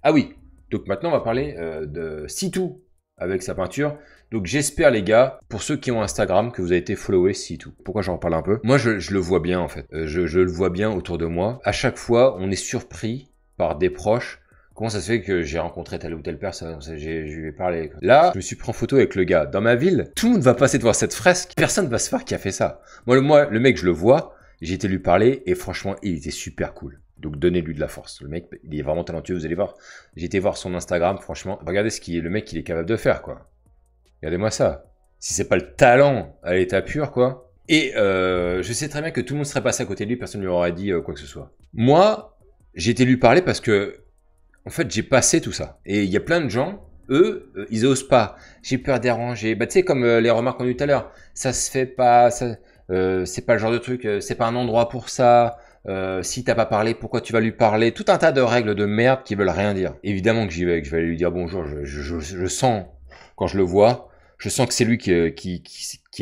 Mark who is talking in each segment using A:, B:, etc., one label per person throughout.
A: Ah oui, donc maintenant on va parler de Sitou avec sa peinture. Donc j'espère les gars, pour ceux qui ont Instagram, que vous avez été followé Sitou. Pourquoi j'en parle un peu? Moi je le vois bien en fait, je le vois bien autour de moi. À chaque fois on est surpris par des proches. Comment ça se fait que j'ai rencontré telle ou telle personne? Je lui ai parlé. Là, je me suis pris en photo avec le gars. Dans ma ville, tout le monde va passer devant cette fresque. Personne va se faire qui a fait ça. Moi, le mec, je le vois. J'ai été lui parler et franchement, il était super cool. Donc donnez-lui de la force. Le mec, il est vraiment talentueux. Vous allez voir. J'ai été voir son Instagram. Franchement, regardez le mec, il est capable de faire, quoi. Regardez-moi ça. Si c'est pas le talent à l'état pur, quoi. Et je sais très bien que tout le monde serait passé à côté de lui. Personne ne lui aurait dit quoi que ce soit. Moi, j'ai été lui parler parce que en fait, j'ai passé tout ça. Et il y a plein de gens, eux, ils osent pas. J'ai peur de déranger. Bah, tu sais, comme les remarques qu'on a eu tout à l'heure. Ça se fait pas, ça, c'est pas le genre de truc, c'est pas un endroit pour ça. Si t'as pas parlé, pourquoi tu vas lui parler? Tout un tas de règles de merde qui veulent rien dire. Évidemment que j'y vais, que je vais aller lui dire bonjour. Je sens, quand je le vois, je sens que c'est lui qui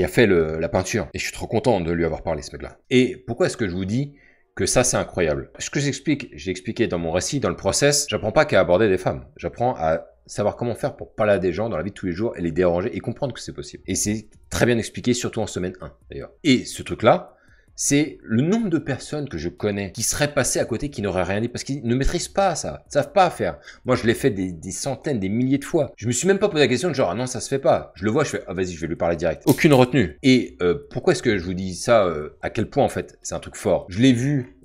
A: a fait la peinture. Et je suis trop content de lui avoir parlé, ce mec-là. Et pourquoi est-ce que je vous dis que ça c'est incroyable? Ce que j'explique, j'ai expliqué dans mon récit, dans le process, j'apprends pas qu'à aborder des femmes. J'apprends à savoir comment faire pour parler à des gens dans la vie de tous les jours et les déranger et comprendre que c'est possible. Et c'est très bien expliqué, surtout en semaine 1 d'ailleurs. Et ce truc-là, c'est le nombre de personnes que je connais qui seraient passées à côté, qui n'auraient rien dit parce qu'ils ne maîtrisent pas ça, ils savent pas faire. Moi, je l'ai fait des centaines, des milliers de fois. Je me suis même pas posé la question de genre, ah non, ça se fait pas. Je le vois, je fais, ah vas-y, je vais lui parler direct. Aucune retenue. Et pourquoi est-ce que je vous dis ça, à quel point en fait, c'est un truc fort. Je l'ai vu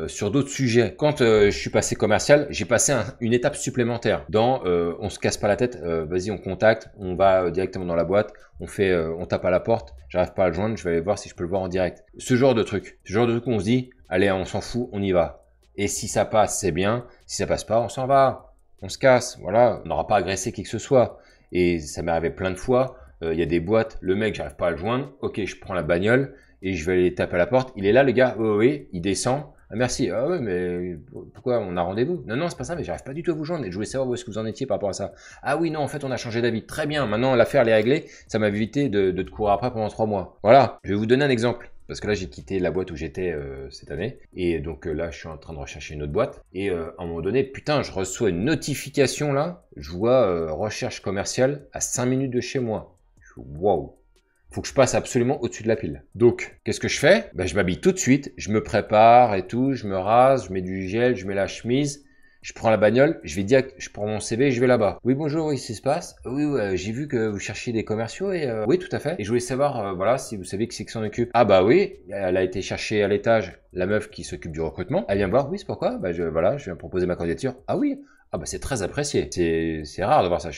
A: sur d'autres sujets. Quand je suis passé commercial, j'ai passé une étape supplémentaire dans on se casse pas la tête, vas-y, on contacte, on va directement dans la boîte, on tape à la porte, j'arrive pas à le joindre, je vais aller voir si je peux le voir en direct. Ce genre de truc où on se dit, allez, on s'en fout, on y va. Et si ça passe, c'est bien. Si ça passe pas, on s'en va. On se casse, voilà. On n'aura pas agressé qui que ce soit. Et ça m'est arrivé plein de fois. Il y a des boîtes, le mec, j'arrive pas à le joindre. Ok, je prends la bagnole et je vais aller taper à la porte. Il est là, le gars. Oui, oui, il descend. Ah, merci. Ah ouais, mais pourquoi on a rendez-vous? Non, non, c'est pas ça, mais j'arrive pas du tout à vous joindre. Et je voulais savoir où est-ce que vous en étiez par rapport à ça. Ah oui, non, en fait, on a changé d'avis. Très bien. Maintenant, l'affaire, elle est réglée. Ça m'a évité de te courir après pendant 3 mois. Voilà. Je vais vous donner un exemple. Parce que là, j'ai quitté la boîte où j'étais cette année. Et donc là, je suis en train de rechercher une autre boîte. Et à un moment donné, putain, je reçois une notification là. Je vois recherche commerciale à 5 minutes de chez moi. Je suis waouh. Faut que je passe absolument au-dessus de la pile. Donc, qu'est-ce que je fais? Ben, je m'habille tout de suite. Je me prépare et tout. Je me rase, je mets du gel, je mets la chemise. Je prends la bagnole, je vais direct, je prends mon CV et je vais là-bas. Oui, bonjour, oui, qu'est-ce qui se passe? Oui, j'ai vu que vous cherchiez des commerciaux et oui, tout à fait. Et je voulais savoir, voilà, si vous savez qui c'est qui s'en occupe. Ah bah oui, elle a été chercher à l'étage la meuf qui s'occupe du recrutement. Elle vient me voir, oui, c'est pourquoi? Bah voilà, je viens proposer ma candidature. Ah oui, ah bah c'est très apprécié. C'est rare de voir ça.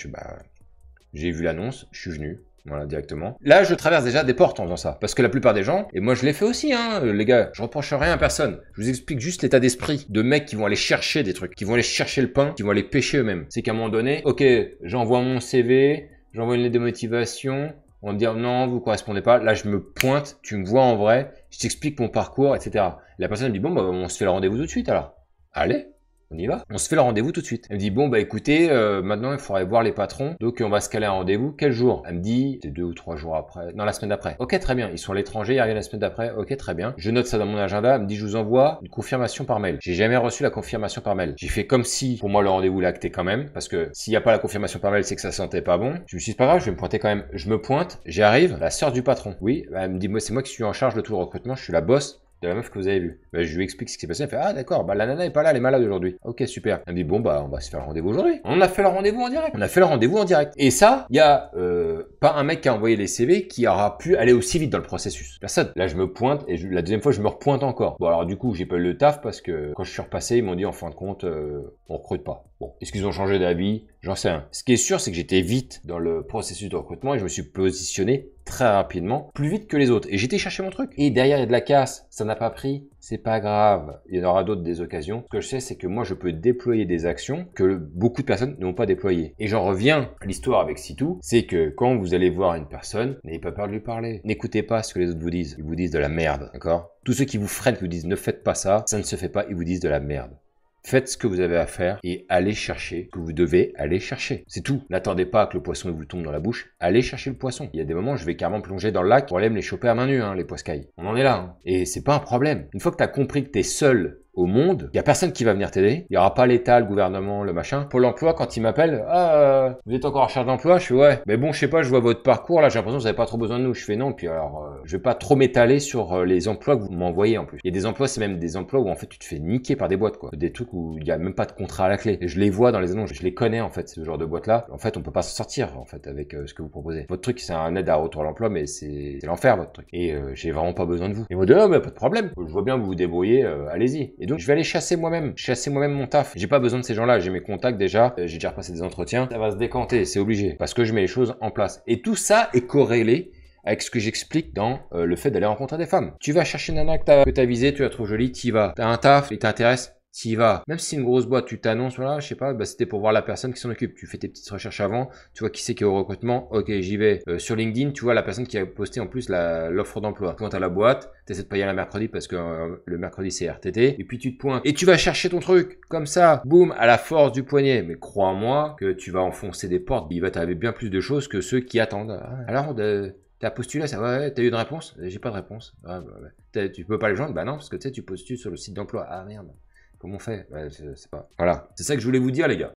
A: J'ai vu l'annonce, je suis venu. Voilà, directement. Là, je traverse déjà des portes en faisant ça. Parce que la plupart des gens, et moi je l'ai fait aussi, hein, les gars, je reproche rien à personne. Je vous explique juste l'état d'esprit de mecs qui vont aller chercher des trucs, qui vont aller chercher le pain, qui vont aller pêcher eux-mêmes. C'est qu'à un moment donné, ok, j'envoie mon CV, j'envoie une lettre de motivation, on va me dire non, vous correspondez pas. Là, je me pointe, tu me vois en vrai, je t'explique mon parcours, etc. La personne me dit bon, bah, on se fait le rendez-vous tout de suite alors. Allez. On y va. On se fait le rendez-vous tout de suite. Elle me dit, bon, bah écoutez, maintenant il faudrait voir les patrons. Donc on va se caler un rendez-vous. Quel jour? Elle me dit, c'est 2 ou 3 jours après. Non, la semaine d'après. Ok, très bien. Ils sont à l'étranger, ils reviennent la semaine d'après. Ok, très bien. Je note ça dans mon agenda. Elle me dit, je vous envoie une confirmation par mail. J'ai jamais reçu la confirmation par mail. J'ai fait comme si, pour moi, le rendez-vous l'actait quand même. Parce que s'il n'y a pas la confirmation par mail, c'est que ça sentait pas bon. Je me suis dit, c'est pas grave, je vais me pointer quand même. Je me pointe, j'arrive, la sœur du patron. Oui, elle me dit, moi, c'est moi qui suis en charge de tout le recrutement. Je suis la boss de la meuf que vous avez vue. Bah, je lui explique ce qui s'est passé. Elle fait, ah d'accord, bah la nana est pas là, elle est malade aujourd'hui. Ok, super. Elle me dit, bon bah on va se faire le rendez-vous aujourd'hui. On a fait le rendez-vous en direct. On a fait le rendez-vous en direct. Et ça, il y a pas un mec qui a envoyé les CV qui aura pu aller aussi vite dans le processus. Personne. Là, je me pointe et la deuxième fois, je me repointe encore. Bon alors du coup, j'ai pas eu le taf parce que quand je suis repassé, ils m'ont dit en fin de compte, on recrute pas. Bon, est-ce qu'ils ont changé d'avis? J'en sais rien. Ce qui est sûr, c'est que j'étais vite dans le processus de recrutement et je me suis positionné très rapidement, plus vite que les autres. Et j'étais chercher mon truc. Et derrière, il y a de la casse. Ça n'a pas pris. C'est pas grave. Il y en aura d'autres des occasions. Ce que je sais, c'est que moi, je peux déployer des actions que beaucoup de personnes n'ont pas déployées. Et j'en reviens à l'histoire avec Sitou. C'est que quand vous allez voir une personne, n'ayez pas peur de lui parler. N'écoutez pas ce que les autres vous disent. Ils vous disent de la merde. D'accord? Tous ceux qui vous freinent, qui vous disent ne faites pas ça, ça ne se fait pas, ils vous disent de la merde. Faites ce que vous avez à faire et allez chercher ce que vous devez aller chercher. C'est tout. N'attendez pas que le poisson vous tombe dans la bouche. Allez chercher le poisson. Il y a des moments où je vais carrément plonger dans le lac pour aller me les choper à main nue, hein, les poiscailles. On en est là. Hein. Et c'est pas un problème. Une fois que tu as compris que tu es seul au monde, il y a personne qui va venir t'aider. Il y aura pas l'État, le gouvernement, le machin. Pôle emploi, quand il m'appelle, vous êtes encore en recherche d'emploi? Je fais ouais. Mais bon, je sais pas, je vois votre parcours là, j'ai l'impression que vous avez pas trop besoin de nous. Je fais non. Puis alors, je vais pas trop m'étaler sur les emplois que vous m'envoyez en plus. Il y a des emplois, c'est même des emplois où en fait tu te fais niquer par des boîtes quoi. Des trucs où il y a même pas de contrat à la clé. Et je les vois dans les annonces, je les connais en fait, ce genre de boîte là. En fait, on peut pas s'en sortir en fait avec ce que vous proposez. Votre truc, c'est un aide à retour à l'emploi, mais c'est l'enfer votre truc. Et j'ai vraiment pas besoin de vous. Ils m'ont dit non, mais pas de problème. Je vois bien que vous vous débrouillez, allez-y. Et donc je vais aller chasser moi-même mon taf. J'ai pas besoin de ces gens-là. J'ai mes contacts déjà. J'ai déjà repassé des entretiens. Ça va se décanter, c'est obligé, parce que je mets les choses en place. Et tout ça est corrélé avec ce que j'explique dans le fait d'aller rencontrer des femmes. Tu vas chercher une nana que t'as visée, tu la trouves jolie, t'y vas. T'as un taf, il t'intéresse, t'y vas. Même si c'est une grosse boîte, tu t'annonces, voilà, je sais pas, c'était pour voir la personne qui s'en occupe. Tu fais tes petites recherches avant, tu vois qui c'est qui est au recrutement, ok, j'y vais. Sur LinkedIn, tu vois la personne qui a posté en plus l'offre d'emploi. Tu pointes à la boîte, t'essaies de payer le mercredi parce que le mercredi c'est RTT, et puis tu te pointes. Et tu vas chercher ton truc, comme ça, boum, à la force du poignet. Mais crois-moi que tu vas enfoncer des portes, il va t'arriver bien plus de choses que ceux qui attendent. Alors, t'as postulé ça? Ouais, t'as eu une réponse? J'ai pas de réponse. Ouais, tu peux pas les joindre? Bah non, parce que tu sais, tu postules sur le site d'emploi. Ah merde. Comment on fait? Ouais, c'est pas. Voilà. C'est ça que je voulais vous dire, les gars.